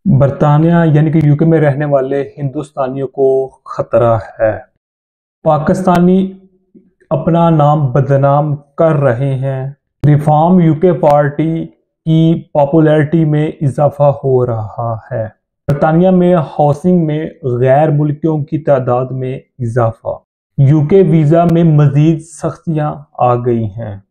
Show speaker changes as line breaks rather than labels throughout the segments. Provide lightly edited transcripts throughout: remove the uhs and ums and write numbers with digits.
बरतानिया यानी कि यूके में रहने वाले हिंदुस्तानियों को खतरा है। पाकिस्तानी अपना नाम बदनाम कर रहे हैं। रिफॉर्म यूके पार्टी की पॉपुलैरिटी में इजाफा हो रहा है। बरतानिया में हाउसिंग में गैर मुल्कियों की तादाद में इजाफा। यूके वीज़ा में मजीद सख्तियां आ गई हैं।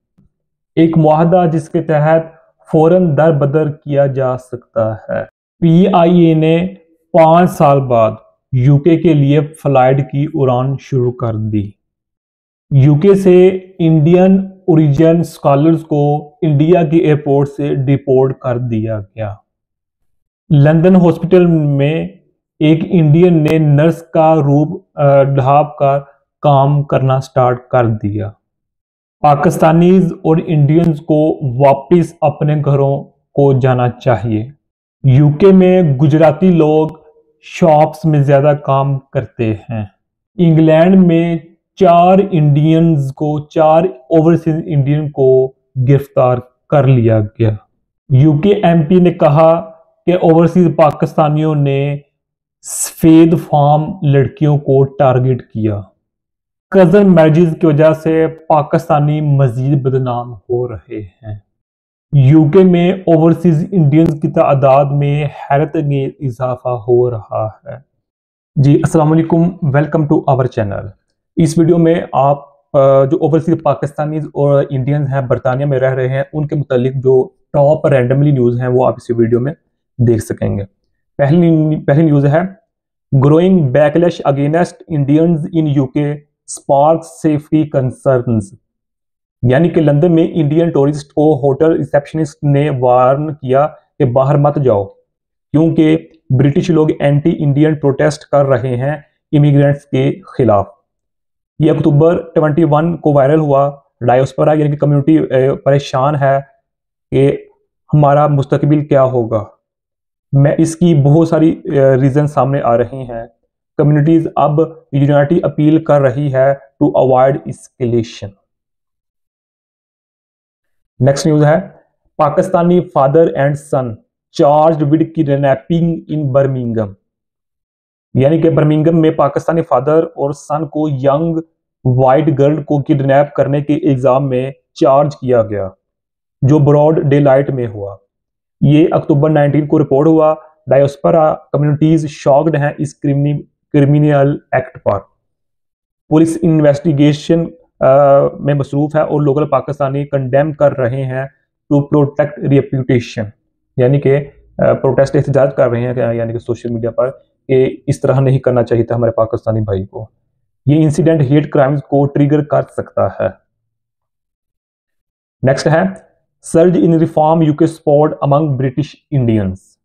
एक मुआहदा जिसके तहत फौरन दर बदर किया जा सकता है। पीआईए ने 5 साल बाद यूके के लिए फ्लाइट की उड़ान शुरू कर दी। यूके से इंडियन ओरिजिन स्कॉलर्स को इंडिया के एयरपोर्ट से डिपोर्ट कर दिया गया। लंदन हॉस्पिटल में एक इंडियन ने नर्स का रूप ढाप कर काम करना स्टार्ट कर दिया। पाकिस्तानीज और इंडियंस को वापस अपने घरों को जाना चाहिए। यूके में गुजराती लोग शॉप्स में ज्यादा काम करते हैं। इंग्लैंड में 4 ओवरसीज इंडियन को गिरफ्तार कर लिया गया। यूके एमपी ने कहा कि ओवरसीज पाकिस्तानियों ने सफेद फार्म लड़कियों को टारगेट किया। कजन मैरिजेस की वजह से पाकिस्तानी मजीद बदनाम हो रहे हैं। यूके में ओवरसीज इंडियंस की तादाद में हैरत अंगेज इजाफा हो रहा है। जी अस्सलाम वालेकुम, वेलकम टू आवर चैनल। इस वीडियो में आप जो ओवरसीज पाकिस्तानीज और इंडियंस हैं बरतानिया में रह रहे हैं उनके मुतालिक जो टॉप रैंडमली न्यूज़ हैं वो आप इस वीडियो में देख सकेंगे। पहली न्यूज़ है growing backlash against Indians in UK sparks safety concerns. यानी कि लंदन में इंडियन टूरिस्ट को होटल रिसेप्शनिस्ट ने वार्न किया कि बाहर मत जाओ क्योंकि ब्रिटिश लोग एंटी इंडियन प्रोटेस्ट कर रहे हैं इमिग्रेंट्स के खिलाफ। ये अक्टूबर 21 को वायरल हुआ। डायोस्पोरा यानी कि कम्युनिटी परेशान है कि हमारा मुस्तकबिल क्या होगा। मैं इसकी बहुत सारी रीजन सामने आ रही हैं। कम्युनिटीज अब यूनाइटी अपील कर रही है to avoid escalation. Next news है Pakistani father and son charged with kidnapping in Birmingham. यानी कि बर्मिंघम में पाकिस्तानी फादर और सन को यंग वाइट गर्ल को किडनैप करने के इल्जाम में चार्ज किया गया जो ब्रॉड डे लाइट में हुआ। ये अक्टूबर 19 को रिपोर्ट हुआ। डायोस्पोरा कम्युनिटीज शॉक्ड हैं इस क्रिमिनल एक्ट पर। पुलिस इन्वेस्टिगेशन में मसरूफ है और लोकल पाकिस्तानी कंडेम कर रहे हैं टू प्रोटेक्ट रेप्यूटेशन। यानी कि प्रोटेस्ट एहतजाज कर रहे हैं यानी कि सोशल मीडिया पर कि इस तरह नहीं करना चाहिए था हमारे पाकिस्तानी भाई को। ये इंसिडेंट हेट क्राइम्स को ट्रिगर कर सकता है। नेक्स्ट है सर्ज इन reform UK support among British Indians.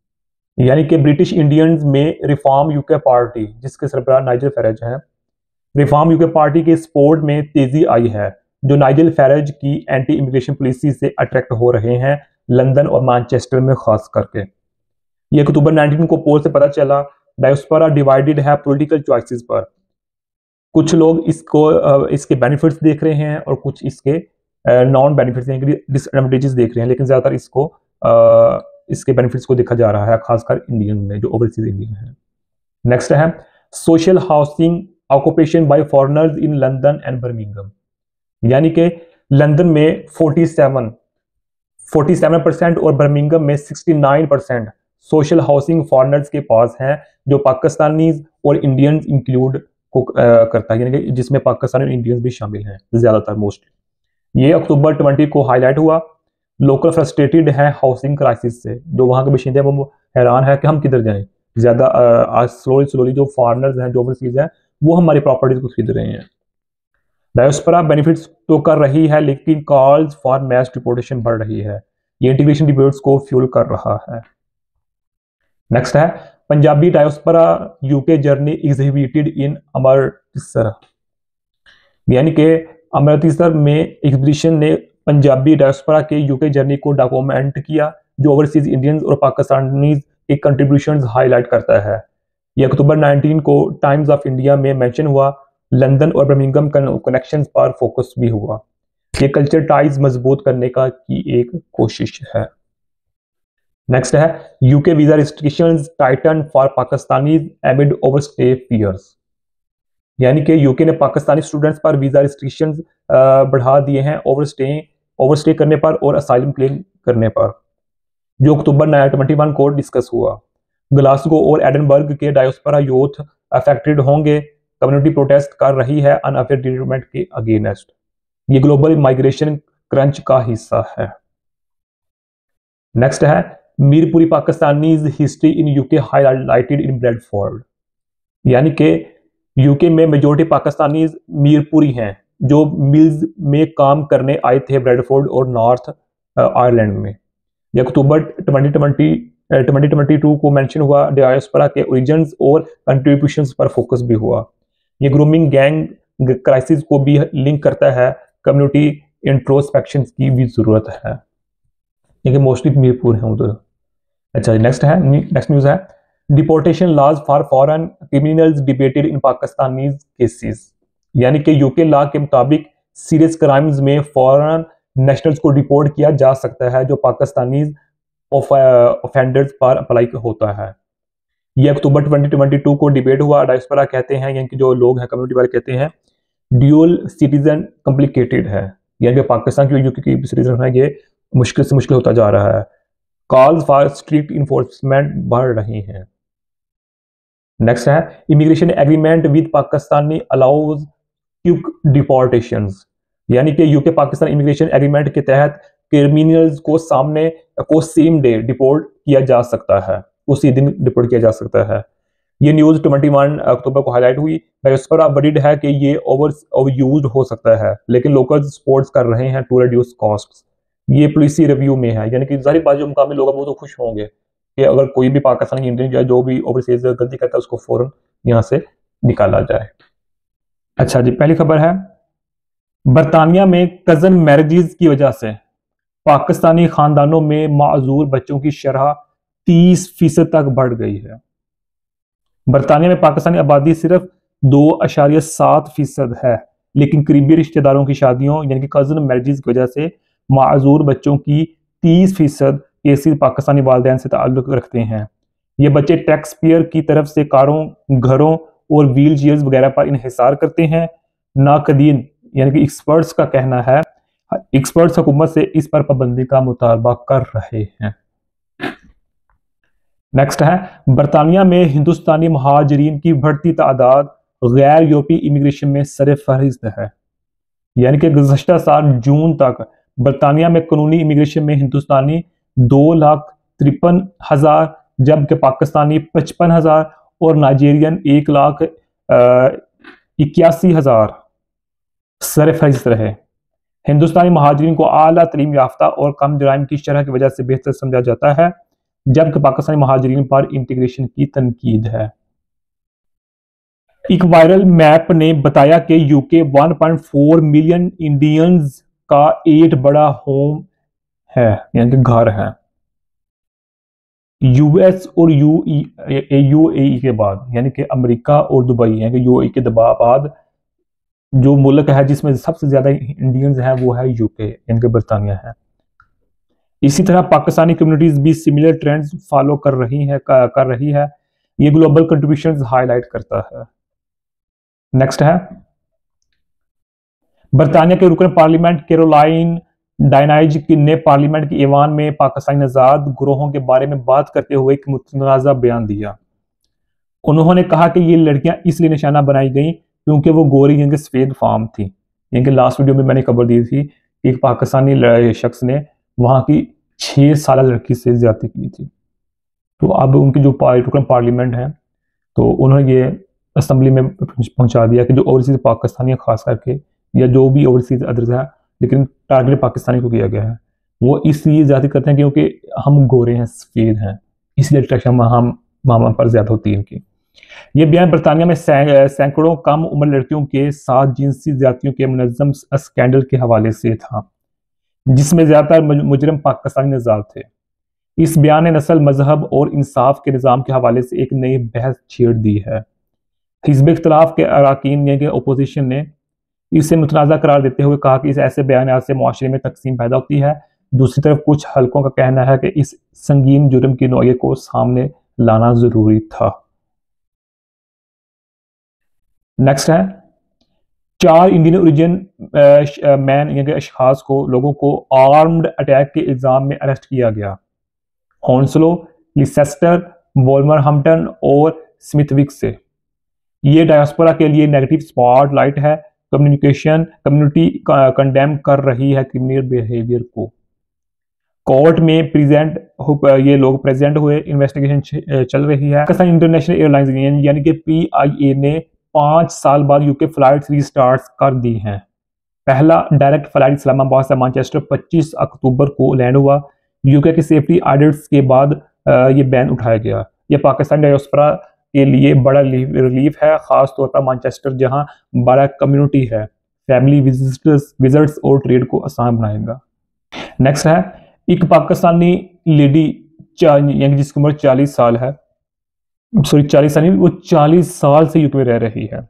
यानी कि ब्रिटिश इंडियंस में रिफॉर्म यूके पार्टी जिसके सरबराह नाइजल फैरेज हैं, रिफॉर्म यूके पार्टी के सपोर्ट में तेजी आई है जो नाइजल फैरेज की एंटी इमिग्रेशन पॉलिसी से अट्रैक्ट हो रहे हैं लंदन और मैनचेस्टर में खास करके। ये अक्टूबर 19 को पोल से पता चला। डायोस्पोरा डिवाइडेड है पॉलिटिकल चॉइसेस पर। कुछ लोग इसके बेनिफिट्स देख रहे हैं और कुछ इसके नॉन बेनिफिट्स डिसएडवांटेजेस देख रहे हैं, लेकिन ज्यादातर इसके बेनिफिट्स को देखा जा रहा है खासकर इंडियन में जो ओवरसीज इंडियन है। नेक्स्ट है social housing occupation bye foreigners in London and Birmingham. यानी कि लंदन में 47% और बर्मिंघम में 69% सोशल हाउसिंग फॉरेनर्स के पास हैं जो पाकिस्तानीज और इंडियंस इंक्लूड को करता है, यानी कि जिसमें पाकिस्तानी और इंडियंस भी शामिल हैं ज्यादातर मोस्टली। ये अक्टूबर 20 को हाईलाइट हुआ। लोकल फ्रस्ट्रेटेड है हाउसिंग क्राइसिस से। जो वहां के बाशिंदे हैं वो हैरान है कि हम किधर जाएं। ज्यादा आज स्लोली जो फॉरेनर्स हैं जो ओवरसीज हैं वो हमारी प्रॉपर्टीज को खरीद रहे हैं। डायोस्पोरा बेनिफिट्स तो कर रही है लेकिन कॉल्स फॉर मैस डिपोर्टेशन बढ़ रही है। ये इंटीग्रेशन डिबेट्स को फ्यूल कर रहा है। नेक्स्ट है पंजाबी डायोस्पोरा यूके जर्नी एग्जिबिटेड इन अमृतसर। यानी कि अमृतसर में एग्जीबिशन ने पंजाबी डायोस्पोरा के यूके जर्नी को डॉक्यूमेंट किया जो ओवरसीज इंडियंस और पाकिस्तानीज के कंट्रीब्यूशंस हाईलाइट करता है। यह अक्टूबर 19 को टाइम्स ऑफ इंडिया में मेंशन हुआ। लंदन और बर्मिंघम कनेक्शंस पर फोकस भी हुआ। ये कल्चर टाइज मजबूत करने की एक कोशिश है। नेक्स्ट है UK visa restrictions tighten for Pakistani amid overstay fears, यानी कि यूके ने पाकिस्तानी स्टूडेंट्स पर वीजा रिस्ट्रिक्शंस बढ़ा दिए हैं ओवरस्टे करने पर और असाइलम क्लेम करने पर, जो अक्टूबर 21 को डिस्कस हुआ। ग्लासगो और एडनबर्ग के डायोस्परा यूथ अफेक्टेड होंगे, कम्युनिटी प्रोटेस्ट कर रही है अनफेयर ट्रीटमेंट के अगेंस्ट। ये ग्लोबल माइग्रेशन क्रंच का हिस्सा है। नेक्स्ट है Mirpuri Pakistani history in UK highlighted in Bradford, यानी कि यूके में मेजोरिटी पाकिस्तानी मीरपुरी हैं जो मिल्स में काम करने आए थे ब्रेडफोर्ड और नॉर्थ आयरलैंड में। यह अक्टूबर 2022 को मेंशन हुआ। डायस्पोरा के ओरिजिन्स और कंट्रीब्यूशंस पर फोकस भी हुआ। ये ग्रूमिंग गैंग क्राइसिस को भी लिंक करता है, कम्युनिटी इंट्रोस्पेक्शन की भी जरूरत है, क्योंकि मोस्टली मीरपुर हैं उधर। अच्छा नेक्स्ट न्यूज़ है deportation laws for foreign criminals debated in Pakistani cases, यानी कि यूके लॉ के मुताबिक सीरियस क्राइम्स में फॉरेन नेशनल्स को डिपोर्ट किया जा सकता है जो पाकिस्तानी ऑफेंडर्स पर अप्लाई होता है। यह अक्टूबर 2022 को डिबेट हुआ। डायस्पोरा कहते हैं, यानी कि जो लोग हैं कम्युनिटी वाले कहते हैं ड्यूअल सिटीजन कॉम्प्लिकेटेड है, यानी कि पाकिस्तान की यूके की सिटीजन है ये मुश्किल से मुश्किल होता जा रहा है। कॉल्स फॉर स्ट्रिक्ट इन्फोर्समेंट बढ़ रही हैं। नेक्स्ट है immigration agreement with Pakistani allows quick deportations, यानी कि यूके पाकिस्तान इमिग्रेशन एग्रीमेंट के तहत क्रिमिनल्स को सेम डे डिपोर्ट किया जा सकता है, उसी दिन डिपोर्ट किया जा सकता है। ये न्यूज़ 21 अक्टूबर को हाईलाइट हुई। डायस्पोरा वरीड है कि ये ओवर यूज्ड हो सकता है, लेकिन लोकल सपोर्ट्स कर रहे हैं टू रिड्यूस कॉस्ट्स। ये पॉलिसी रिव्यू में है, यानी कि जाहिर बात जो मुकामी लोग हैं वो तो खुश होंगे कि अगर कोई भी पाकिस्तानी इंडियन या जो भी ओवरसीज गलती करता है उसको फौरन यहाँ से निकाला जाए। अच्छा जी, पहली खबर है बरतानिया में कजन मैरिजेस की वजह से पाकिस्तानी खानदानों में माजूर बच्चों की शरह 30% तक बढ़ गई है। बरतानिया में पाकिस्तानी आबादी सिर्फ 2.7% है, लेकिन करीबी रिश्तेदारों की शादियों यानी कि कजन मैरिजेस की वजह से माजूर बच्चों की 30% केसेस पाकिस्तानी वालिदैन से ताल्लुक रखते हैं। ये बच्चे टैक्स पेयर की तरफ से कारों, घरों और व्हील चेयर्स वगैरह पर इन्हिसार करते हैं। नाकदीन यानी कि एक्सपर्ट्स का कहना है, एक्सपर्ट्स हुकूमत से इस पर पाबंदी का मुतालबा कर रहे हैं। नेक्स्ट है बरतानिया में हिंदुस्तानी महाजरीन की बढ़ती तादाद गैर यूरोपीय इमिग्रेशन में सरफहरिस्त है, यानी कि गुज़श्ता साल जून तक बरतानिया में कानूनी इमिग्रेशन में हिंदुस्तानी 2,53,000 जबकि पाकिस्तानी 55,000 और नाइजीरियन 1,81,000 सरफहरिस्त रहे। हिंदुस्तानी महाजरीन को आला तरीम याफ्ता और कम जराइम की शरह की वजह से बेहतर समझा जाता है, जबकि पाकिस्तानी महाजरीन पर इंटीग्रेशन की तनकीद है। एक वायरल मैप ने बताया कि यूके 1.4 मिलियन इंडियंस का 8 बड़ा होम है, यानी कि घर है। यूएस और यूएई के बाद, यानी कि अमेरिका और दुबई, यानी कि यूएई के बाद जो मुल्क है जिसमें सबसे ज्यादा इंडियंस हैं वो है यूके, यानी कि बरतानिया है। इसी तरह पाकिस्तानी कम्युनिटीज भी सिमिलर ट्रेंड्स फॉलो कर रही है। ये ग्लोबल कंट्रीब्यूशंस हाईलाइट करता है। नेक्स्ट है बरतानिया के रुकन पार्लियामेंट कैरोलाइन डायनाइज ने पार्लियामेंट की ईवान में पाकिस्तानी आजाद ग्रोहों के बारे में बात करते हुए एक मुतनाज़ा बयान दिया। उन्होंने कहा कि ये लड़कियां इसलिए निशाना बनाई गई क्योंकि वो गोरी यानी कि सफेद फार्म थी। यानी कि लास्ट वीडियो में मैंने खबर दी थी कि एक पाकिस्तानी शख्स ने वहां की 6 साल लड़की से ज्यादती की थी। तो अब उनकी जो रुकन पार्लियामेंट है तो उन्होंने ये असम्बली में पहुंचा दिया कि जो ओवरसीज पाकिस्तानी खास करके या जो भी ओवरसीज अदर्स है, लेकिन टारगेट पाकिस्तानी को किया गया है, वो इसलिए ज्यादा करते हैं क्योंकि हम गोरे हैं, सफेद हैं, इसलिए अट्रैक्शन हम पर ज्यादा होती है इनकी। ये बयान बरतानिया में सैकड़ों कम उम्र लड़कियों के साथ जिनसी ज्यादतियों के मुनज़्ज़म स्कैंडल के हवाले से था, जिसमें ज्यादातर मुजरिम पाकिस्तानी नज़ार थे। इस बयान ने नस्ल, मजहब और इंसाफ के निज़ाम के हवाले से एक नई बहस छेड़ दी है। हिज़्ब इख्तिलाफ के अरकान यानी कि अपोजिशन ने इसे मुतनाज़ा करार देते हुए कहा कि इस ऐसे बयान से मुआशरे में तकसीम पैदा होती है दूसरी तरफ कुछ हलकों का कहना है कि इस संगीन जुर्म की नौयत को सामने लाना जरूरी था। नेक्स्ट है, 4 इंडियन ओरिजिन मैन यानी अशखास को लोगों को आर्म्ड अटैक के इल्जाम में अरेस्ट किया गया। हॉन्सलो, लिसेस्टर, वोल्वरहम्पटन और स्मिथविक से। ये डायस्पोरा के लिए नेगेटिव स्पॉटलाइट है। कम्युनिटी कंडेम कर रही है क्रिमिनल बिहेवियर को। कोर्ट में प्रेजेंट ये लोग प्रेजेंट हुए, इन्वेस्टिगेशन चल रही है। पाकिस्तान इंटरनेशनल एयरलाइंस यानी कि PIA ने 5 साल बाद यूके फ्लाइट्स रीस्टार्ट कर दी हैं। पहला डायरेक्ट फ्लाइट इस्लामाबाद से मैनचेस्टर 25 अक्टूबर को लैंड हुआ। यूके के सेफ्टी ऑडिट्स के बाद ये बैन उठाया गया। यह पाकिस्तान डायस्पोरा के लिए बड़ा रिलीफ है, खास तौर पर मैनचेस्टर जहां बड़ा कम्युनिटी है। फैमिली विजिट्स और ट्रेड को आसान बनाएगा। नेक्स्ट है, एक पाकिस्तानी लेडी यानी जिसकी उम्र 40 साल है, सॉरी 40 साल नहीं, वो 40 साल से यूके में रह रही है।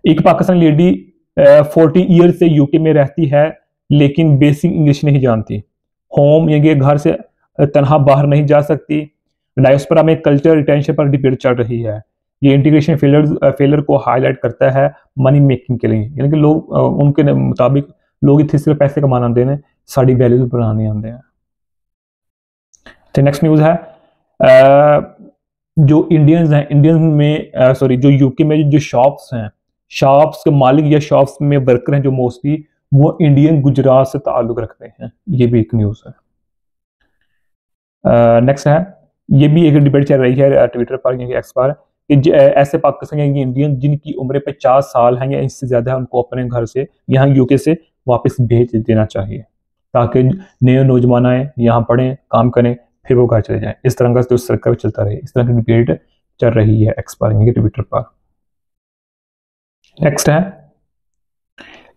एक पाकिस्तानी लेडी 40 ईयर से यूके में रहती है लेकिन बेसिक इंग्लिश नहीं जानती। होम यानी घर से तनहा बाहर नहीं जा सकती। डायस्पोरा में कल्चर रिटेंशन पर डिबेट चल रही है। ये इंटीग्रेशन फेलर को हाईलाइट करता है मनी मेकिंग के लिए, यानी कि लोग उनके मुताबिक लोग इतने सिर्फ पैसे कमाना आते हैं, साड़ी वैल्यूज बनाने आते हैं। तो नेक्स्ट न्यूज़ है, जो इंडियंस हैं, इंडियन में जो यूके में जो शॉप्स हैं, शॉप्स के मालिक या शॉप्स में वर्कर हैं जो मोस्टली वो इंडियन गुजरात से ताल्लुक रखते हैं। ये भी एक न्यूज़ है। नेक्स्ट है, ये भी एक डिबेट चल रही है ट्विटर पर या एक्स पर कि ऐसे पाकिस्तानी इंडियन जिनकी उम्र 50 साल है या इससे ज़्यादा है, उनको अपने घर से यहाँ यूके से वापस भेज देना चाहिए ताकि नए नौजवान आए, यहाँ पढ़ें, काम करें, फिर वो घर चले जाएं। इस तरह का जो सर्कल चलता रहे, इस तरह की डिबेट चल रही है एक्स पर या ट्विटर पर। नेक्स्ट है,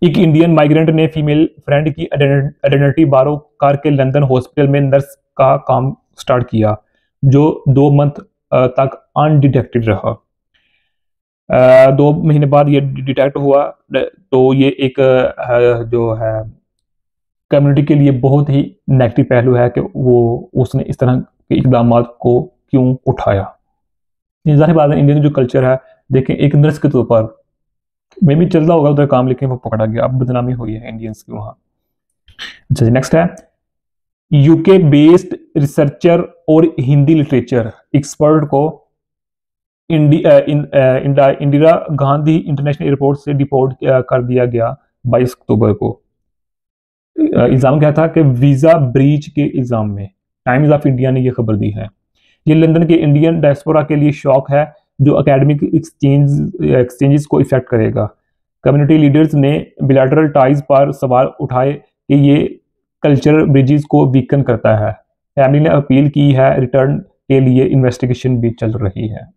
एक इंडियन माइग्रेंट ने फीमेल फ्रेंड की आइडेंटिटी बारो करके लंदन हॉस्पिटल में नर्स का काम स्टार्ट किया, जो 2 मंथ तक अनडिटेक्टेड रहा। 2 महीने बाद ये डिटेक्ट हुआ, तो ये एक जो है कम्युनिटी के लिए बहुत ही नेगेटिव पहलू है कि वो उसने इस तरह के इकदाम को क्यों उठाया। जाहिर बात है, इंडियन जो कल्चर है, देखें एक नर्स के तौर पर मे भी चल रहा होगा उधर काम, लेकिन वो पकड़ा गया, अब बदनामी हुई है इंडियंस की वहाँ। अच्छा, नेक्स्ट है, यूके बेस्ड रिसर्चर और हिंदी लिटरेचर एक्सपर्ट को इंदिरा गांधी इंटरनेशनल एयरपोर्ट से डिपोर्ट कर दिया गया 22 अक्टूबर को। इल्ज़ाम क्या था कि वीज़ा ब्रीच के इल्ज़ाम में। टाइम्स ऑफ इंडिया ने यह खबर दी है। ये लंदन के इंडियन डायस्पोरा के लिए शौक है जो एकेडमिक एक्सचेंजेस को इफेक्ट करेगा। कम्युनिटी लीडर्स ने बिलैटरल टाइज पर सवाल उठाए कि ये कल्चरल ब्रिजेस को वीकन करता है। फैमिली ने अपील की है, रिटर्न के लिए इन्वेस्टिगेशन भी चल रही है।